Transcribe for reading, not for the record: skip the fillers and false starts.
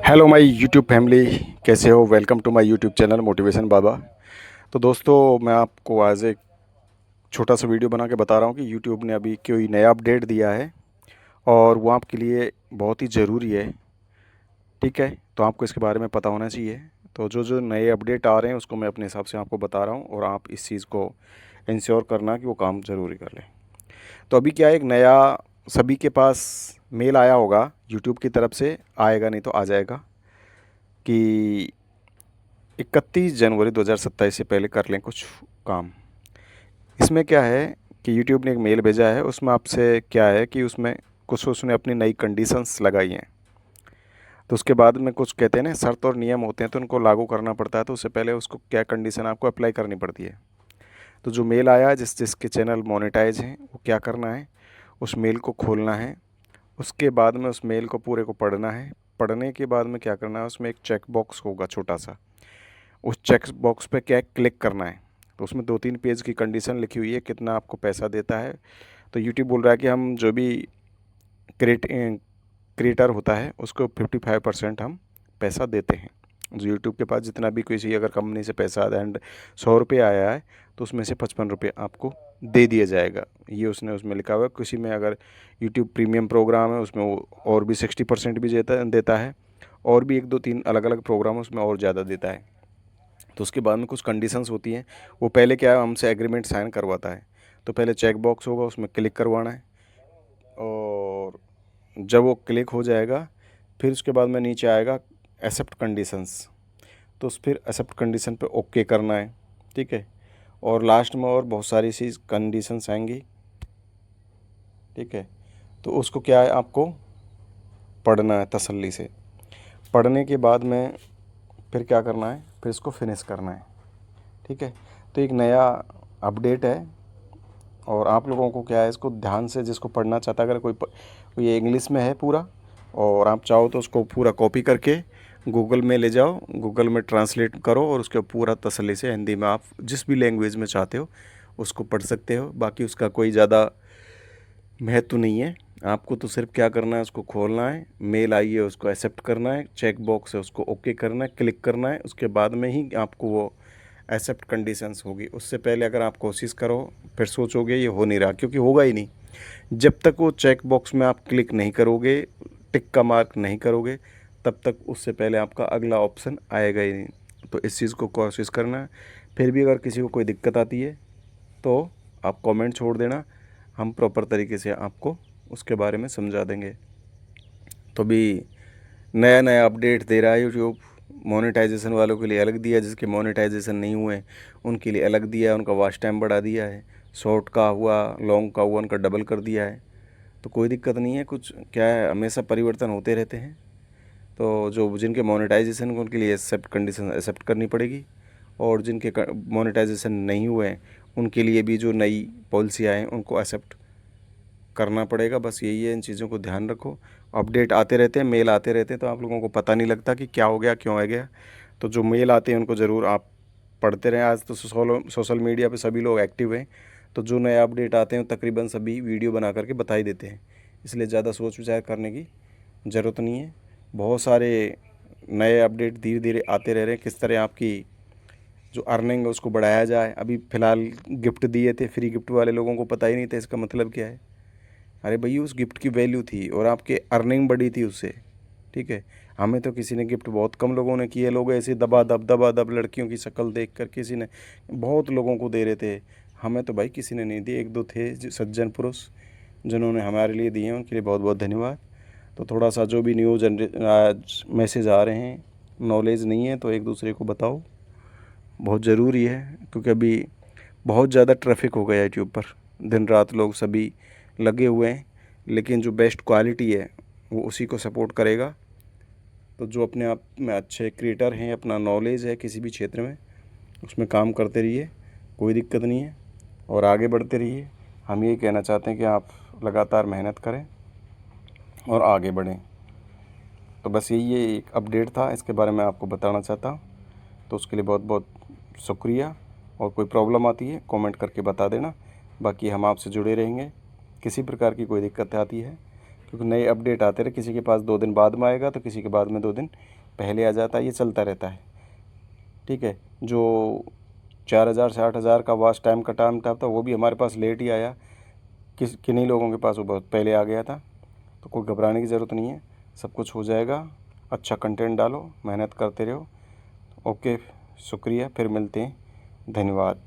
Hello my YouTube family, कैसे हो। Welcome to my YouTube channel motivation Baba. तो दोस्तों, मैं आपको आज एक छोटा सा वीडियो बना के बता रहा हूँ कि यूट्यूब ने अभी कोई नया अपडेट दिया है और वो आपके लिए बहुत ही ज़रूरी है। ठीक है, तो आपको इसके बारे में पता होना चाहिए। तो जो जो नए अपडेट आ रहे हैं उसको मैं अपने हिसाब से आपको बता रहा हूँ और आप इस चीज़ को इंश्योर करना कि वो काम ज़रूरी कर लें। तो अभी क्या है, एक नया सभी के पास मेल आया होगा यूट्यूब की तरफ से, आएगा नहीं तो आ जाएगा, कि 31 जनवरी 2027 से पहले कर लें कुछ काम। इसमें क्या है कि यूट्यूब ने एक मेल भेजा है, उसमें आपसे क्या है कि उसमें कुछ उसने अपनी नई कंडीशंस लगाई हैं। तो उसके बाद में कुछ कहते हैं ना, शर्त और नियम होते हैं, तो उनको लागू करना पड़ता है। तो उससे पहले उसको क्या कंडीशन आपको अप्लाई करनी पड़ती है। तो जो मेल आया है, जिसके चैनल मोनेटाइज हैं, वो क्या करना है, उस मेल को खोलना है। उसके बाद में उस मेल को पूरे को पढ़ना है। पढ़ने के बाद में क्या करना है, उसमें एक चेक बॉक्स होगा छोटा सा, उस चेक बॉक्स पे क्या क्लिक करना है। तो उसमें 2-3 पेज की कंडीशन लिखी हुई है, कितना आपको पैसा देता है। तो यूट्यूब बोल रहा है कि हम जो भी क्रिएट क्रिएटर होता है उसको 55% हम पैसा देते हैं। जो यूट्यूब के पास जितना भी किसी अगर कंपनी से पैसा आता है एंड 100 रुपये आया है, तो उसमें से 55 रुपये आपको दे दिया जाएगा। ये उसने उसमें लिखा हुआ है। किसी में अगर यूट्यूब प्रीमियम प्रोग्राम है उसमें वो और भी 60% भी देता है, और भी 1-2-3 अलग अलग प्रोग्राम उसमें और ज़्यादा देता है। तो उसके बाद में कुछ कंडीशंस होती हैं। वो पहले क्या है, हमसे एग्रीमेंट साइन करवाता है। तो पहले चेक बॉक्स होगा, उसमें क्लिक करवाना है, और जब वो क्लिक हो जाएगा फिर उसके बाद में नीचे आएगा एक्सेप्ट कंडीशंस। तो फिर एक्सेप्ट कंडीशन पे ओके करना है। ठीक है, और लास्ट में और बहुत सारी सी कंडीशंस आएंगी। ठीक है, तो उसको क्या है, आपको पढ़ना है तसल्ली से। पढ़ने के बाद में फिर क्या करना है, फिर इसको फिनिश करना है। ठीक है, तो एक नया अपडेट है और आप लोगों को क्या है, इसको ध्यान से, जिसको पढ़ना चाहता है, अगर कोई ये इंग्लिश में है पूरा, और आप चाहो तो उसको पूरा कॉपी करके गूगल में ले जाओ, गूगल में ट्रांसलेट करो और उसके पूरा तसल्ली से हिंदी में आप जिस भी लैंग्वेज में चाहते हो उसको पढ़ सकते हो। बाकी उसका कोई ज़्यादा महत्व नहीं है। आपको तो सिर्फ क्या करना है, उसको खोलना है, मेल आई है उसको एक्सेप्ट करना है, चेक बॉक्स है उसको ओके करना है, क्लिक करना है। उसके बाद में ही आपको वो एक्सेप्ट कंडीशंस होगी। उससे पहले अगर आप कोशिश करो फिर सोचोगे ये हो नहीं रहा, क्योंकि होगा ही नहीं। जब तक वो चेक बॉक्स में आप क्लिक नहीं करोगे, टिक का मार्क नहीं करोगे, तब तक उससे पहले आपका अगला ऑप्शन आएगा ही नहीं। तो इस चीज़ को कोशिश करना है। फिर भी अगर किसी को कोई दिक्कत आती है तो आप कमेंट छोड़ देना, हम प्रॉपर तरीके से आपको उसके बारे में समझा देंगे। तो भी नया नया अपडेट दे रहा है यूट्यूब। मोनेटाइजेशन वालों के लिए अलग दिया, जिसके मोनेटाइजेशन नहीं हुए उनके लिए अलग दिया है, उनका वॉच टाइम बढ़ा दिया है। शॉर्ट का हुआ, लॉन्ग का हुआ, उनका डबल कर दिया है। तो कोई दिक्कत नहीं है, कुछ क्या है, हमेशा परिवर्तन होते रहते हैं। तो जो जिनके मोनेटाइजेशन उनके लिए एक्सेप्ट कंडीशन एक्सेप्ट करनी पड़ेगी, और जिनके मोनेटाइजेशन नहीं हुए हैं उनके लिए भी जो नई पॉलिसी आए हैं उनको एक्सेप्ट करना पड़ेगा। बस यही है, इन चीज़ों को ध्यान रखो। अपडेट आते रहते हैं, मेल आते रहते हैं, तो आप लोगों को पता नहीं लगता कि क्या हो गया, क्यों आ गया। तो जो मेल आते हैं उनको ज़रूर आप पढ़ते रहें। आज तो सोशल मीडिया पे सभी लोग एक्टिव हैं, तो जो नया अपडेट आते हैं तकरीबन सभी वीडियो बना करके बता ही देते हैं। इसलिए ज़्यादा सोच विचार करने की ज़रूरत नहीं है। बहुत सारे नए अपडेट धीरे धीरे आते रह रहे हैं, किस तरह आपकी जो अर्निंग है उसको बढ़ाया जाए। अभी फ़िलहाल गिफ्ट दिए थे, फ्री गिफ्ट वाले लोगों को पता ही नहीं था इसका मतलब क्या है। अरे भई, उस गिफ्ट की वैल्यू थी और आपके अर्निंग बढ़ी थी उससे। ठीक है, हमें तो किसी ने गिफ्ट, बहुत कम लोगों ने किए। लोग ऐसे दबा दब लड़कियों की शक्ल देख कर किसी ने बहुत लोगों को दे रहे थे। हमें तो भाई किसी ने नहीं दिए। 1-2 थे सज्जन पुरुष जिन्होंने हमारे लिए दिए, उनके लिए बहुत बहुत धन्यवाद। तो थोड़ा सा जो भी न्यू आज मैसेज आ रहे हैं, नॉलेज नहीं है तो एक दूसरे को बताओ, बहुत ज़रूरी है। क्योंकि अभी बहुत ज़्यादा ट्रैफिक हो गया है यूट्यूब पर, दिन रात लोग सभी लगे हुए हैं, लेकिन जो बेस्ट क्वालिटी है वो उसी को सपोर्ट करेगा। तो जो अपने आप में अच्छे क्रिएटर हैं, अपना नॉलेज है किसी भी क्षेत्र में, उसमें काम करते रहिए, कोई दिक्कत नहीं है, और आगे बढ़ते रहिए। हम यही कहना चाहते हैं कि आप लगातार मेहनत करें और आगे बढ़ें। तो बस यही एक अपडेट था, इसके बारे में आपको बताना चाहता हूँ। तो उसके लिए बहुत बहुत शुक्रिया, और कोई प्रॉब्लम आती है कमेंट करके बता देना। बाकी हम आपसे जुड़े रहेंगे। किसी प्रकार की कोई दिक्कत आती है क्योंकि नए अपडेट आते रहे, किसी के पास 2 दिन बाद में आएगा तो किसी के बाद में 2 दिन पहले आ जाता है, ये चलता रहता है। ठीक है, जो 4000 से 8000 का वाच टाइम का टाइम था वो भी हमारे पास लेट ही आया, किन्हीं लोगों के पास वो बहुत पहले आ गया था। तो कोई घबराने की ज़रूरत नहीं है, सब कुछ हो जाएगा। अच्छा कंटेंट डालो, मेहनत करते रहो। ओके, शुक्रिया, फिर मिलते हैं, धन्यवाद।